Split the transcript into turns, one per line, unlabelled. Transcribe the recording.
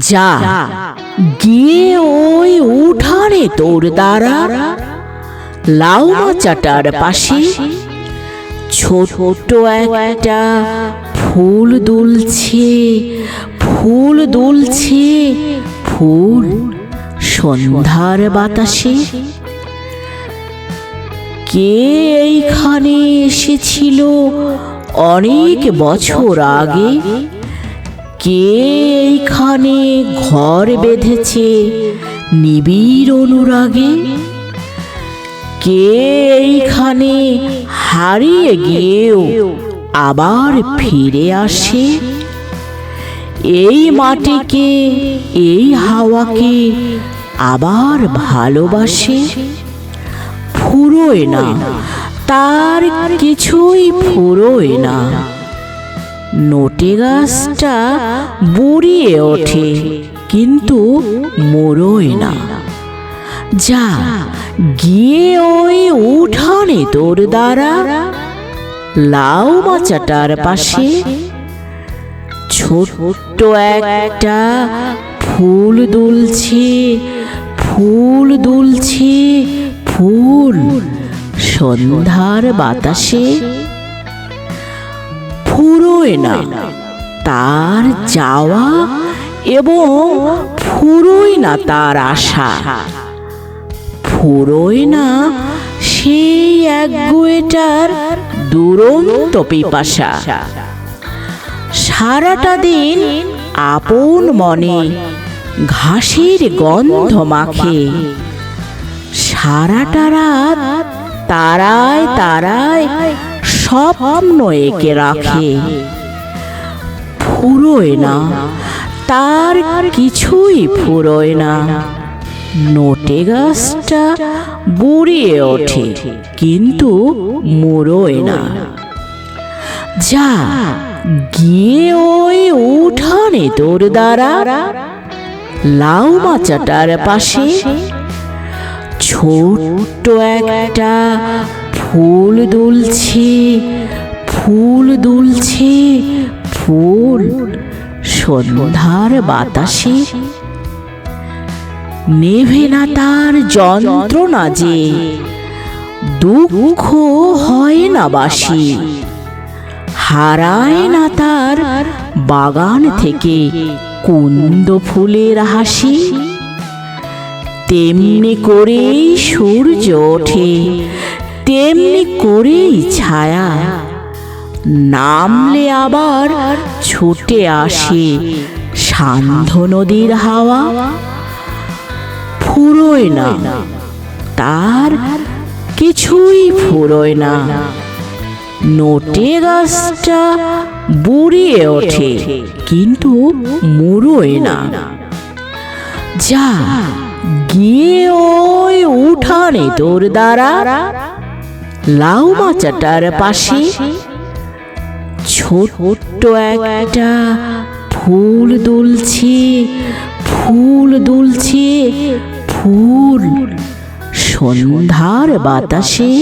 যা গিয়ে ওই উঠানে তোর দ্বারা লাউ মাচাটার পাশে ছোট একটা ফুল দুলছে, ফুল দুলছে, ফুল সন্ধ্যার বাতাসে। কে এইখানে এসেছিল অনেক বছর আগে? কে এইখানে ঘর বেঁধেছে নিবিড় অনুরাগে? কে এইখানে হারিয়ে গিয়েও আবার ফিরে আসে? এই মাটিকে, এই হাওয়াকে আবার ভালোবাসে। ফুরোয় না, তার কিছুই ফুরোয় না। নোটে গাছটা বুড়িয়ে ওঠে কিন্তু মরোয় না। যা গিয়ে ওই উঠানে তোর দ্বারা লাউ মাচাটার পাশে ছোট্ট একটা ফুল দুলছে, ফুল দুলছে, ফুল সন্ধ্যার বাতাসে। ফুরোয় না তার যাওয়া এবং ফুরোয় না তার আশা। ফুরোয় না সেই একগুঁয়েটার দুরন্ত পিপাসা। সারাটা দিন আপন মনে ঘাসের গন্ধ মাখে, সারাটা রাত তারায় তারায় স্বপ্ন এঁকে রাখে। ফুরোয় না তার কিছুই ফুরোয় না। নোটে গাছটা বুড়িয়ে ওঠে কিন্তু মরোয় না। যা গিয়ে ওই উঠানে তোর দ্বারা লাউ মাচাটার পাশে ছোট্ট একটা ফুল দুলছে, ফুল দুলছে, ফুল সন্ধ্যার বাতাসে। নেভে না তার যন্ত্রণা যে, দুঃখ হয় না বাসি। হারায় না তার বাগান থেকে কুন্দ ফুলের হাসি। তেমনি করেই সূর্য ওঠে, তেমনি করেই ছায়া। নামলে আবার ছুটে আসে সান্ধ্য নদীর হাওয়া। ফুরোয় না তার কিছুই ফুরোয় না। নোটে গাছটা বুড়িয়ে ওঠে কিন্তু মরোয় না। যা গিয়ে ওই উঠানে তোর দ্বারা লাউ মাচাটার পাশে ছোট্ট একটা ফুল দুলছে, ফুল দুলছে, ফুল সন্ধ্যার বাতাসে।